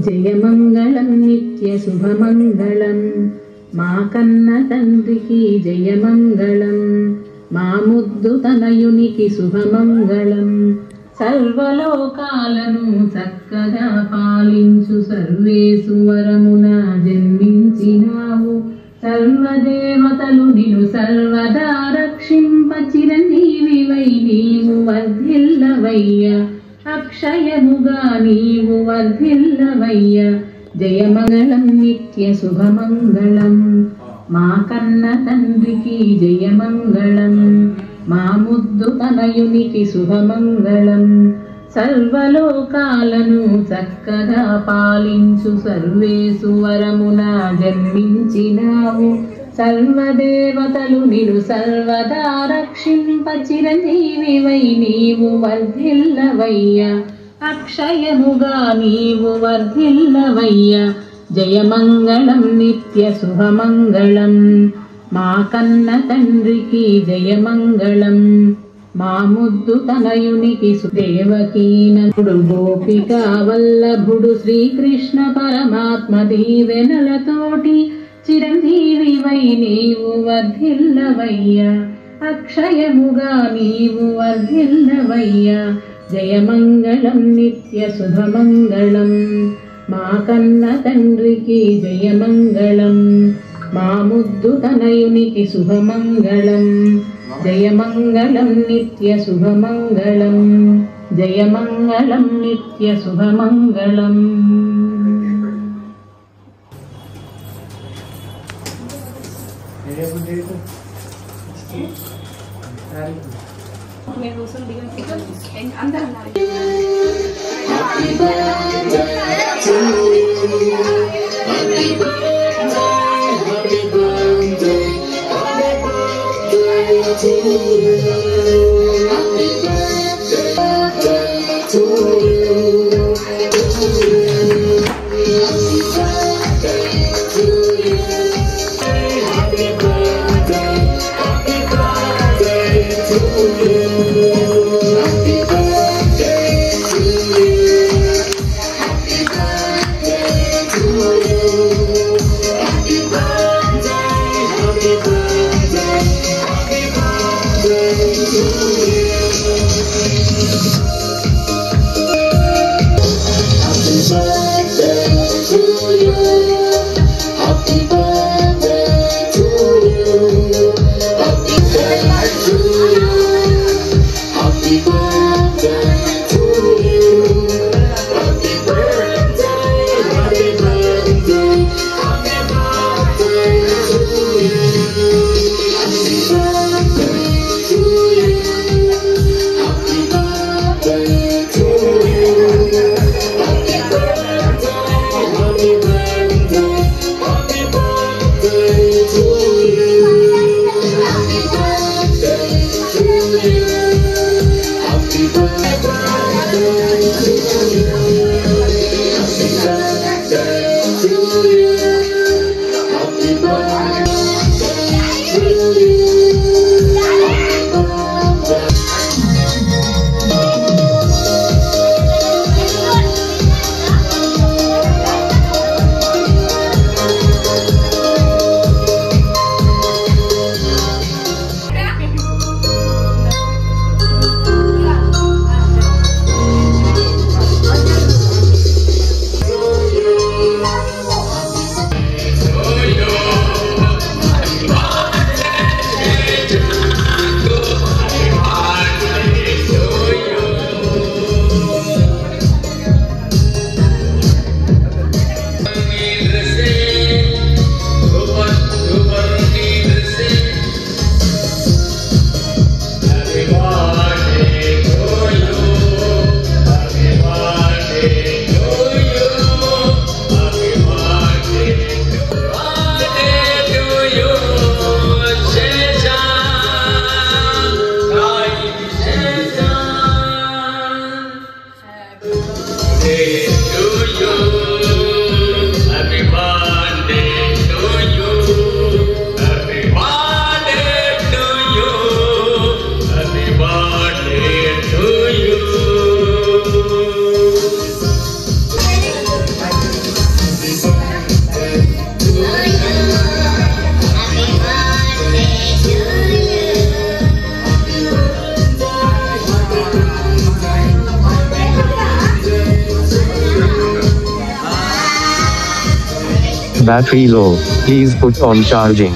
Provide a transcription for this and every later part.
జయమంగళం నిత్య శుభమంగళం మా కన్న తండ్రికి జయమంగళం మా ముద్దు తనయునికి శుభమంగళం సర్వలోకాలను చక్కగా పాలించు సర్వేశ్వరమున జన్మించినావు సర్వదేవతలు నిన్ను సర్వదా రక్షింప చిరంజీవివై నీవు వర్ధిల్లవయ్య అక్షయముగా నీవు వర్ధిల్లవయ్య జయమంగళం నిత్య శుభమంగళం మా కన్న తండ్రికి జయమంగళం మా ముద్దు తనయునికి శుభమంగళం సర్వలోకాలను చక్కగా పాలించు సర్వేశ్వరమున జన్మించినావు సర్వదేవతలు నిన్ను సర్వదా రక్షింప చిరంజీవివై నీవు వర్ధిల్లవయ్య అక్షయముగా నీవు వర్ధిల్లవయ్య జయమంగళం నిత్య శుభమంగళం మా కన్న తండ్రికి జయమంగళం మా ముద్దు తనయునికి దేవకీనందుడు గోపికా వల్లభుడు శ్రీకృష్ణ పరమాత్మ దీవెనలతోటి చిరంజీవివై నీవు వర్ధిల్లవయ్య అక్షయముగా నీవు వర్ధిల్లవయ్య జయమంగళం నిత్య శుభమంగళం మా కన్న తండ్రికి జయమంగళం మా ముద్దు తనయునికి శుభమంగళం జయమంగళం నిత్య శుభమంగళం జయమంగళం నిత్య శుభమంగళం Battery low. Please put on charging.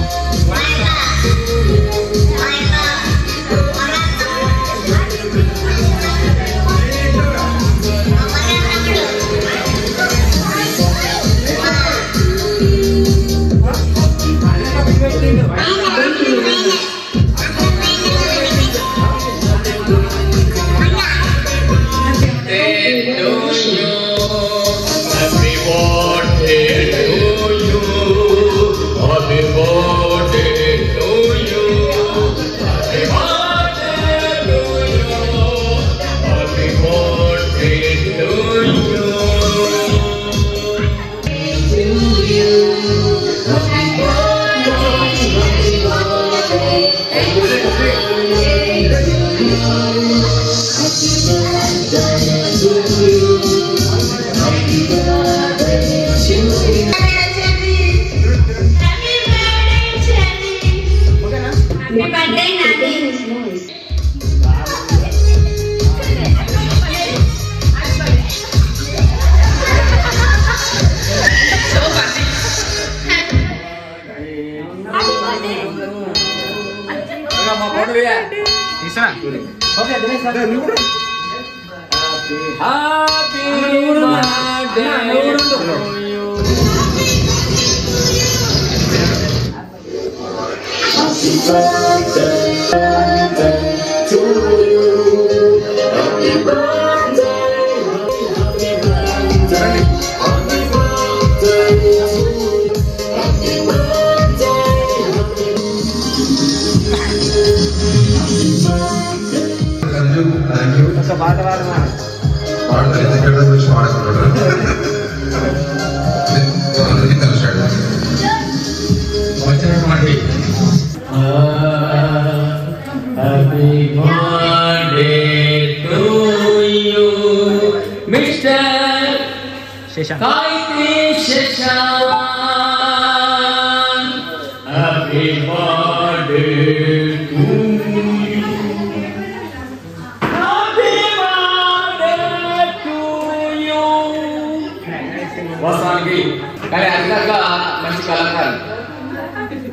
కానీ అంతగా మంచి కళాకారు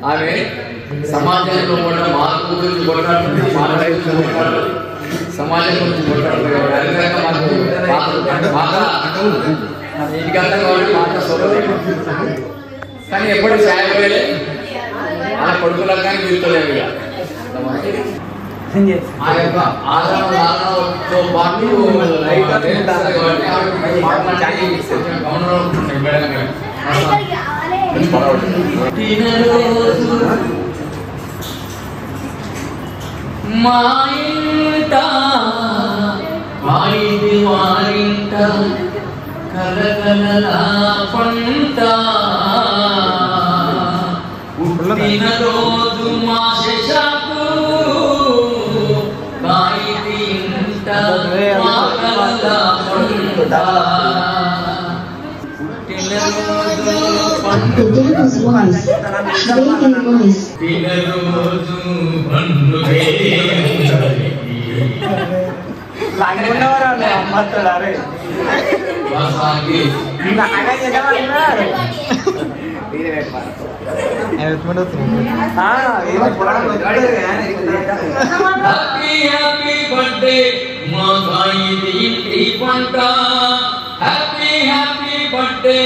ఆమె సమాజంలో కూడా మార్పు గురించి కొట్లాడుతుంది, సమాజం గురించి కొట్లాడుతుంది. ఇంటికంతా కాబట్టి మాట సోపలేదు, కానీ ఎప్పుడు సాయపడలే అలా కొడుకులకు కానీ వీలుతలేదు. ఆ యొక్క ఆదరణతో పాటు మా ఇంట వాయిది వారింట కలకలలా పంట పుట్టిన రోజు మా శశాకు వాయిది ఇంట మా కలలా పంట పుట్టిన రోజు రోజు పండుగే హ్యాపీ బర్త్డే మా గాయిది ఇంటి పంట, హ్యాపీ హ్యాపీ బర్త్డే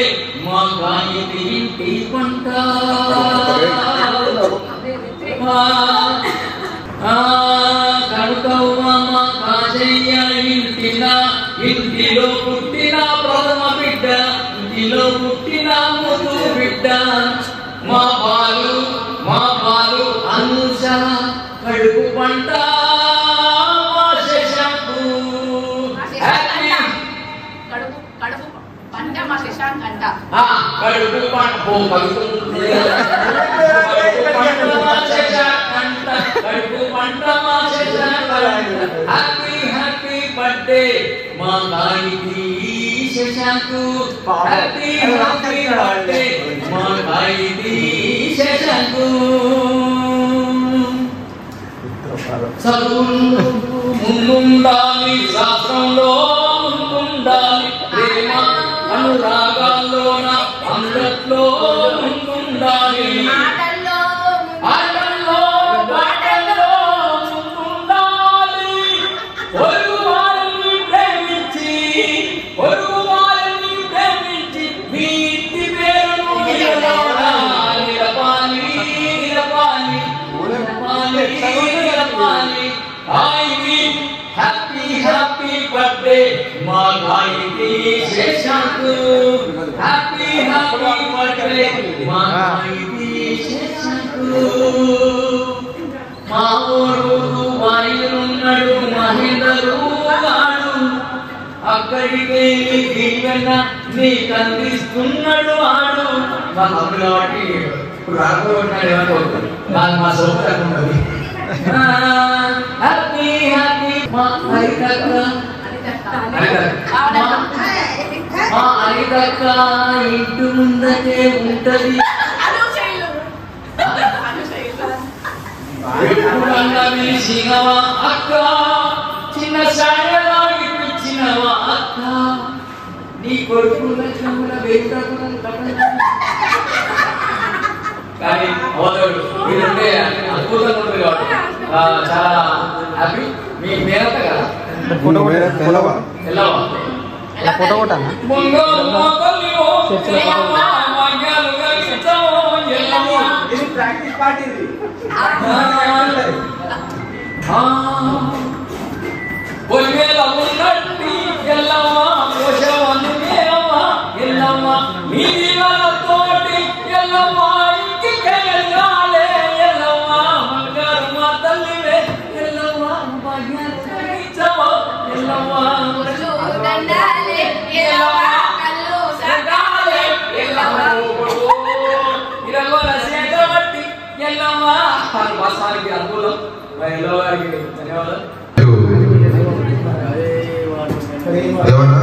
మా గాయిది ఇంటి పంట. కనుకవ్వ మా కాశయ్య ఇంటిలో పుట్టిన ప్రథమ బిడ్డ, ఇంటిలో పుట్టిన ముద్దు బిడ్డ. మా పాలు అనుష కడుపు పంట మా శశాంకు. హ్యాపీ కడుపు పంట మా శశాంక్ అంట. కడుపు పంట హ్యాపీ హ్యాపీ బర్త్డే మా గాయిత్రి శశాంకు, హ్యాపీ హ్యాపీ బర్త్డే మా గాయిత్రి శశాంకు. చదువులు ముందుండాలి, శాస్త్రంలో ముందుండాలి, ప్రేమ అనురాగాల్లోన అందట్లో భాయికి శేషకు హ్యాపీ హ్యాపీ బర్త్డే మా భాయికి శేషకు మా ఊరు వాయున్నాడు మహేందరు వాడు అక్కడికి దీవెన నీకు అందిస్తున్నాడు వాడు మా మమ్మీ వాటి ఇప్పుడు రాకపోతున్నాడు ఏమనుకోతుంది వాళ్ళు మా సోదరు ఉన్నది హ్యాపీ హ్యాపీ మా హరితక్క మా హరితక్క ఇంటి ముందటే ఉంటది పిలిచినవా అక్క చిన్న సాయలా ఇప్పించినవా అక్క నీ కొడుకు లక్ష్మణ కానీ అవతడు మీరంటే అద్భుతంగా ఉంటుంది కాబట్టి చాలా హ్యాపీ మీ మేనత కదా ఫోటో కొట్టాలా ప్రాక్టీస్ పార్టీ దేవన్న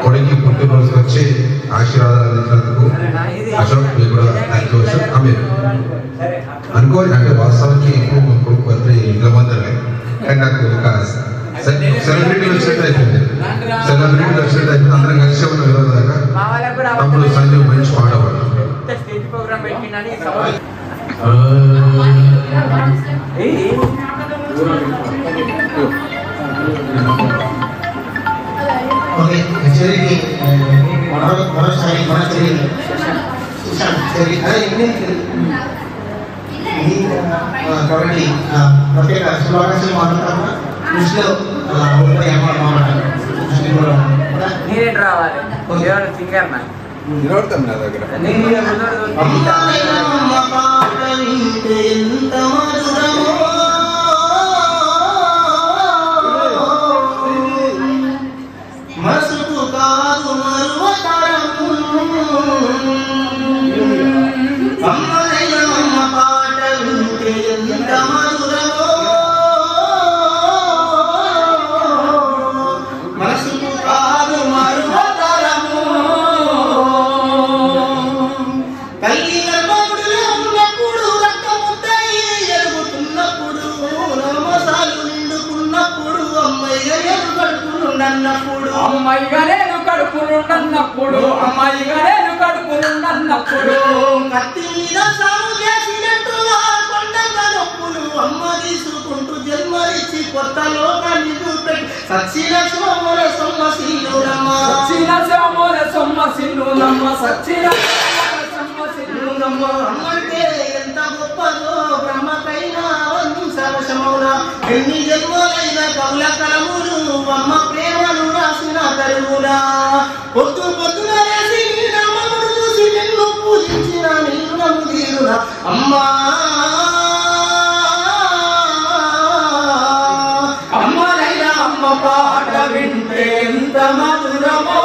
కొడుకు పుట్టినరోజు వచ్చి ఆశీర్వాదాలు అందించినందుకు అశోక్ మీకు కూడా థ్యాంక్ యూ అమీర్ అనుకోని అంటే వాస్తవానికి కొడుకు బర్త్డే ఇంట్లో మందరమే కానీ నాకు ఒక సెలబ్రిటీలు వచ్చినట్టు అయిపోయింది అందరం కలిసి ఉన్న విరోధ దాకా తమ్ముడు సంజీవ్ మంచి పాడవాడు మరోసారి మన చెల్లి కాబట్టి ప్రత్యేక శుభాకాంక్షలు మాట్లాడతామా దృష్టిలో మీరేంటి రావాలి సింగర్ నిలబడతాం నా దగ్గర మనసుకు కాదు మరువతరము అమ్మలైన అమ్మ పాట వింటే ఎంత మధురమో మనసుకు కాదు మరువతరము తల్లి గర్భముడిలో ఉన్నప్పుడు రక్తముద్దై ఎరుగుతున్నప్పుడు నవమసాలు నిండుకున్నప్పుడు అమ్మయ్య కడుపునున్నప్పుడు అమ్మాయిగా నేను కడుపునున్నప్పుడు అమ్మాయిగా నేను కడుపునున్నప్పుడు కత్తి మీద సాగు చేసినట్టుగా కొండగా నొప్పులు అమ్మ తీసుకుంటూ జన్మరిచ్చి కొత్త లోకాన్ని చూపెట్టి సచ్చిన సోమర సొమ్మ సిల్లురమ్మ సచ్చిన సోమర సొమ్మ సిల్లురమ్మ సచ్చిన అమ్మంటే ఎంత గొప్పదో బ్రహ్మకైనా సవశమౌన ఎన్ని జన్మలైన కవుల కలములు అమ్మ ప్రేమను రాసిన కరువునా పొద్దు పొద్దున వేసి నీ నామమును చూసి నిన్ను పూజించిన నిన్ను నమ్ముదీరునా అమ్మా అమ్మనైనా అమ్మ పాట వింటే ఎంత మధురమో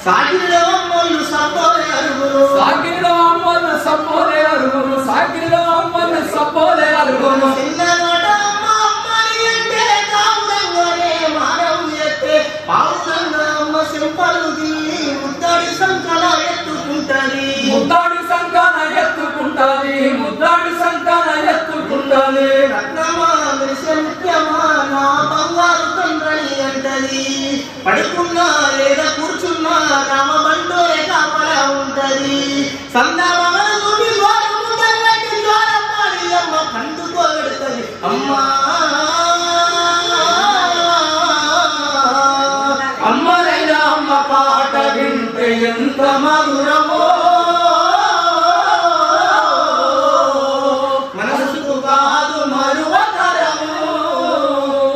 సాగిలో అమ్మలు సపోలే అరుగురు సాగిలో అమ్మలు సపోలే అరుగురు సాగిలో అమ్మలు సపోలే అరుగురు చిన్ననాట అమ్మ అమ్మని అంటే కావుడంగానే మానవు ఎత్తే పావులంగా అమ్మ సింపలు దిల్లి ముద్దాడి సంకల ఎత్తుకుంటది ముద్దాడి సంకన ఎత్తుకుంటది ముద్దాడి సంకన ఎత్తుకుంటది రత్నమా మెరిసే ముత్యమా నా బంగారు తండ్రి అంటది పడుకున్నా లేదా కూర్చున్నా రామ బండోరే కాపలా ఉంటది సందామని ద్వారం పాడి ఎంత మధురమో మనసుకు కాదు మరువతరము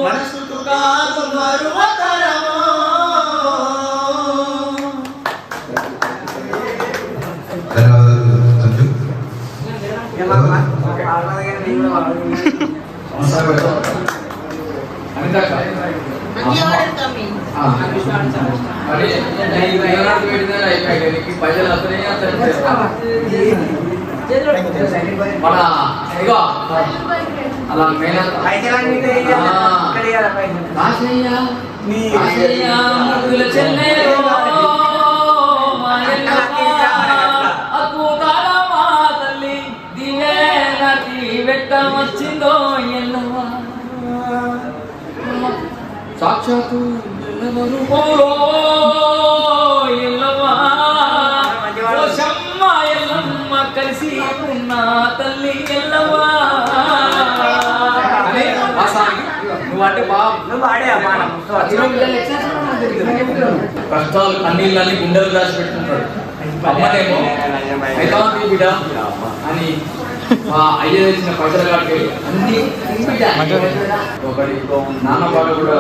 మనసుకు కాదు మరువతరము వచ్చిందో ఎల్లవా సాక్షాత్తు ఎల్లవా ఎల్లమ్మ కలిసి ఉన్న తల్లి ఎల్లవా నువ్వంటే కష్టాలు కన్నీళ్ళని గుండెలు రాసి పెట్టుకుంటాడు అమ్మనేమో అయితే బిడ్డ అని అయ్యే తెచ్చిన పైసలు కాడికి అన్ని ఒకటి నాన్న పాట కూడా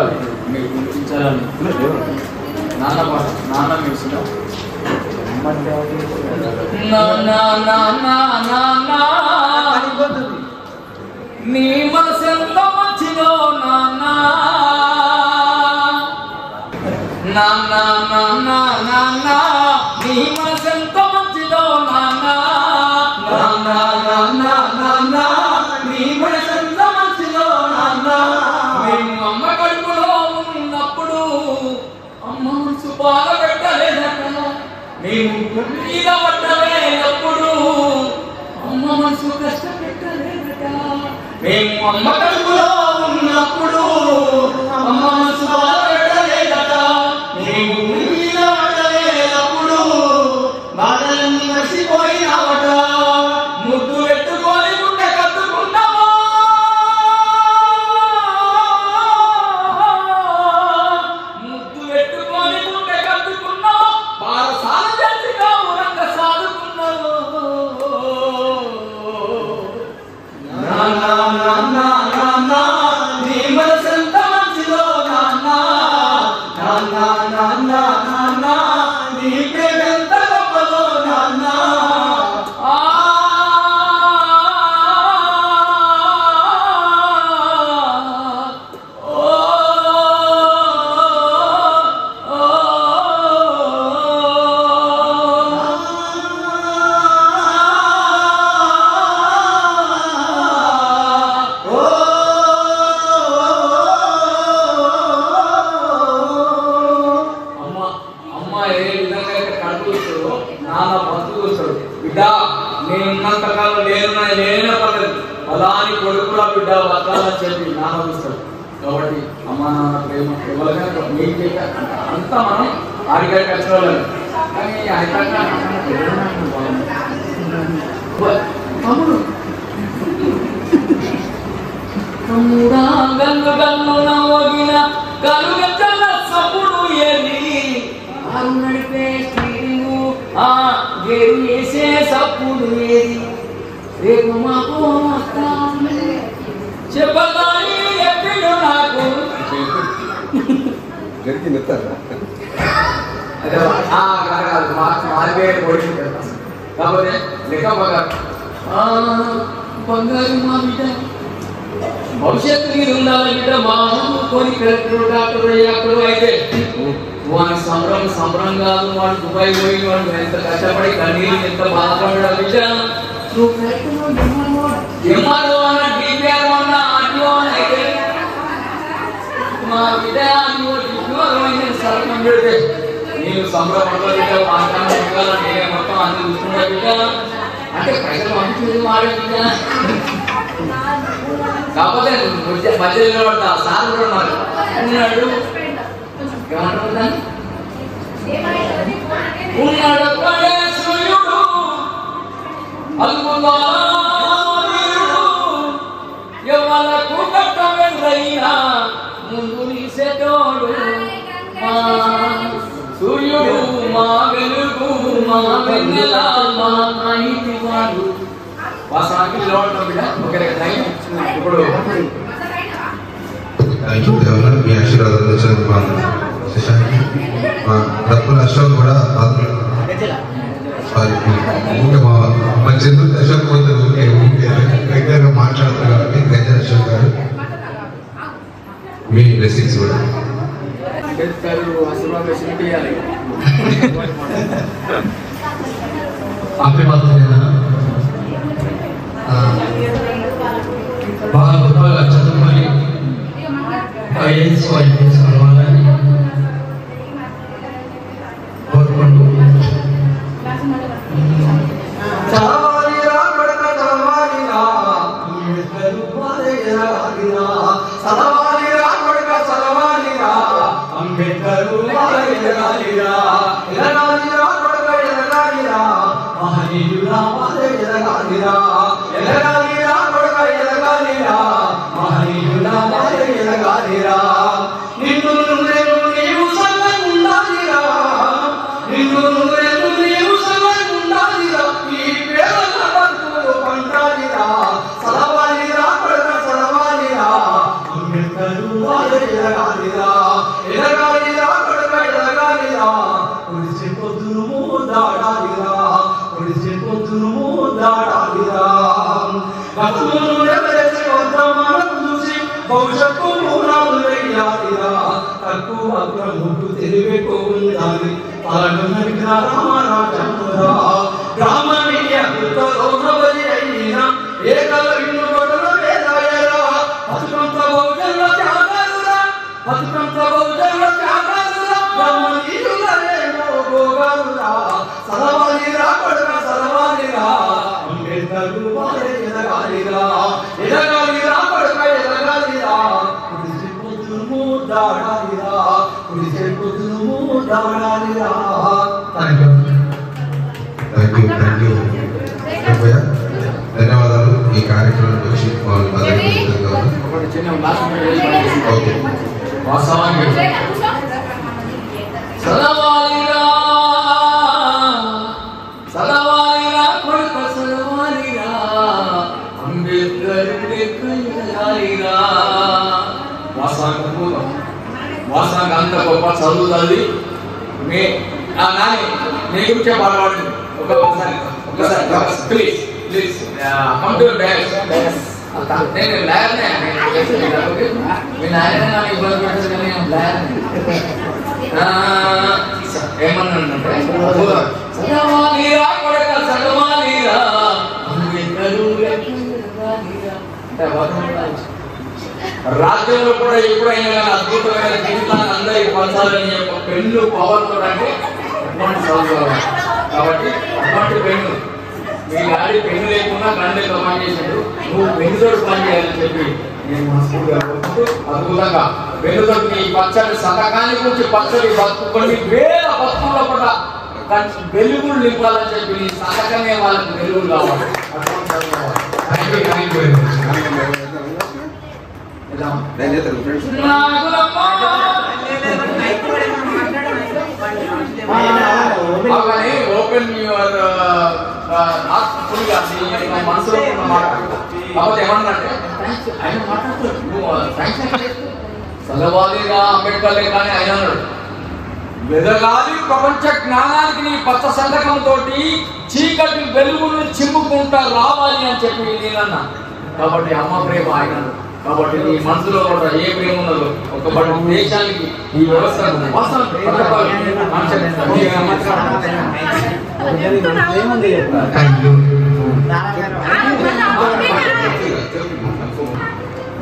మీకు వినిపించాలని నాన్న పాట నాన్న మీకు నీ మనసు ఎంత మంచిదో నాన్న నాన్న నాన్న నాన్న నీ మనసు ఎంత మంచిదో నాన్న నాన్న నాన్న నాన్న నీ మనసు ఎంత మంచిదో నాన్న మేము అమ్మ కడుపులో ఉన్నప్పుడు అమ్మ మనసు బాధ పెట్టలేదట మేము మీద పట్టలేనప్పుడు అమ్మ మనసు కష్టపెట్టలేదట మేము అమ్మ కడుపులో ఉన్నప్పుడు అమ్మ మనసు బాధ పెట్టలేదట మేము మీద పట్టలేనప్పుడు బాధలన్నీ మర్చిపోయినావట ముద్దు పెట్టుకొని గుండె కట్టుకున్నావా ముద్దు పెట్టుకొని గుండె కట్టుకున్నావా పారసాల చేతిగా ఊరంగా సాదుకున్నావు నాన్న నాన్న నాన్న నీ మనసు ఎంత మంచిదో నాన్న నాన్న నాన్న నాన్న నీ ప్రేమ ఎంత గొప్పదో నాన్న బిడ్డ నేనున్నంత కాలం లేన పద్ధతి అలాని కొడుకురా బిడ్డ వద్దాలని చెప్పి నాన్న చూస్తాడు కాబట్టి అమ్మ నాన్న ప్రేమ ఎవరికైనా మీకు అంతా మనం ఆడికాడికి వచ్చిన వాళ్ళని కానీ తమ్ముడా గల్లు గల్లు నవ్వగిన కలుగల సప్పుడు ఏది ఆరు నడిపే స్త్రీలు ఆ గేరు వేసే సప్పుడు ఏది రేపు మాకు చెప్పగాని ఎప్పుడు నాకు కాకపోతే లెక్క బంగారు మా బిడ్డ భవిష్యత్తు మీద ఉండాలి బిడ్డ మా కొని కలెక్టర్ డాక్టర్ అయ్యాడు అయితే వాడి సంబరం కాదు వాడు దుబాయ్ పోయి వాడు ఎంత కష్టపడి కన్నీళ్ళు ఎంత బాధపడ్డా బిడ్డ ఎంఆర్ఓ అన్న డిపిఆర్ అన్న ఆర్టీఓ అయితే మా బిడ్డ సరకం పెడితే నేను సంబరపడతా బిడ్డ మాట్లాడాలి నేనే మొత్తం అన్ని చూసుకుంటా బిడ్డ అంటే పైసలు పంపించేది వాడే బిడ్డ కాకపోతే మధ్యలో పడతా సార్ కూడా ఉన్నారు ఉన్నాడు ఏమంటారు ఉన్నాడు పడే సూర్యుడు ఎవలకు కట్టమైనా ముందు నీసేటోడు సూర్యుడు మా వెలు మా వెన్నెల మా ఐటి వాడు వాసానికి లోపల బిడ్డ ఓకే ఇప్పుడు థ్యాంక్ యూ దేవన్న మీ ఆశీర్వాదాలు వచ్చినందుకు మా శశాంక్ మా డబ్బుల అశోక్ కూడా సారీ ఇంకా మా చంద్రుడు అశోక్ పోతే ఊరికే రెగ్యులర్గా మాట్లాడతారు కాబట్టి గజ అశోక్ గారు మీ బ్లెస్సింగ్స్ కూడా బాగా గొప్పగా చదువుకొని ఐఏఎస్ ఐపీఎస్ అవ్వాలని కోరుకుంటూ భవిష్యత్తు మూలాలుయ్యాలిరా తక్కువ ముట్టు తెలివేకోందాలి పలకన విగ్రహరామరాజమురా గ్రామీయలోనవలి అయినా ఏకల విన్ను బడుల వేదాయరా పతుకంత బౌద్ధల త్యాగాలురా పతుకంత బౌద్ధల త్యాగాలురా బ్రహ్మనీయులరేమో భోగాలురా సలవాలిరా కొడక సలవాలిరా అంబేద్కర్ వారే ఎదగాలిరా ఎదగాలిరా కొడక ఎదగాలిరా కుడిసి పొద్దును దాడాలిరా కుడిసి పొద్దును దాడాలిరా థ్యాంక్ యూ ధన్యవాదాలు ఈ కార్యక్రమం వచ్చి ఓకే వాస్తవానికి సలవాలిరా సలవాలిరా కొడుక సలవాలిరా అంబేద్కర్ ఎదగాలిరా వాస్తవానికి అంత గొప్ప చదువు చదివి మీ నాని నీ గురించే పాడవాడు ఒకసారి please please come to dance నేను లాయర్నే మీ నాయన నాకు ఇబ్బంది పెట్టదు కానీ నేను లాయర్నే ఏమన్నానంటే చదవాలిరా కొడక చదవాలిరా రాజ్యంలో కూడా ఎప్పుడైనా కానీ అద్భుతమైన జీవితాన్ని అందరికి పంచాలని యొక్క పెన్ను పవర్ అంటే అటువంటి చదువుకోవాలి కాబట్టి అటువంటి పెన్ను మీ గాడి పెన్ను లేకుండా గంటలు కమాండ్ చేసాడు నువ్వు పెన్నుతోటి పని చేయాలని చెప్పి నేను మనస్ఫూర్తిగా అద్భుతంగా పెన్నుతో ఈ పచ్చడి శతకాన్ని గురించి పచ్చడి కొన్ని వేల బతుకుల్లో కూడా వెలుగులు నింపాలని చెప్పి ఈ శతకమే వాళ్ళకి వెలుగులు కావాలి అటువంటి చదువుకోవాలి. Thank you very much. Open your మనసులో మాట కాబట్టి ఏమన్నంటే ఆయన మాట్లాడుతున్నాడు చదవాలిగా అంబేద్కర్లే కానీ ఆయన అన్నాడు వెదగాలి ప్రపంచ జ్ఞానానికి నీ పచ్చ సంతకంతో చీకటి వెలుగును చిమ్ముకుంటా రావాలి అని చెప్పి నేనన్నా కాబట్టి అమ్మ ప్రేమ ఆయన కాబట్టి నీ మనసులో కూడా ఏ ప్రేమ ఉన్నదో ఒక దేశానికి ఈ వ్యవస్థ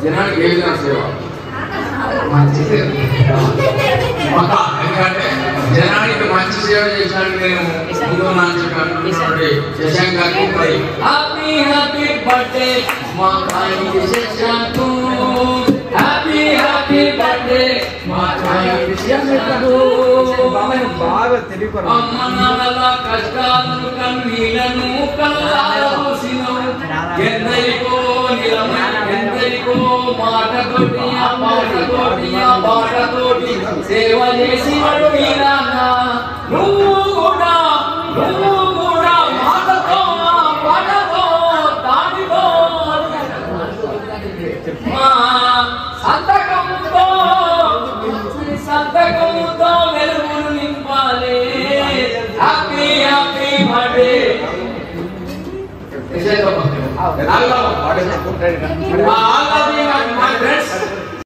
జనానికి ఏ విధంగా సేవ ఎందుకంటే జనానికి మంచి సేవ చేసినట్టు నేను ముందు నాకు చెప్పాను శశాంక్ గారికి హ్యాపీ హ్యాపీ బర్త్డే మా కాయకి శశాంక్ హ్యాపీ హ్యాపీ బర్త్డే మా కాయకి శశాంక్ బాగా తెలియదు అమ్మ నాన్నల కష్టాలను కన్నీళ్లను కళ్ళార చూసినవు ఎందరికో ఎందరికో మాటతోటి ఆ పాటతోటి ఆ పాటతోటి సేవ చేసినడు మీ నాన్న నువ్వు కూడా all of you, my friends.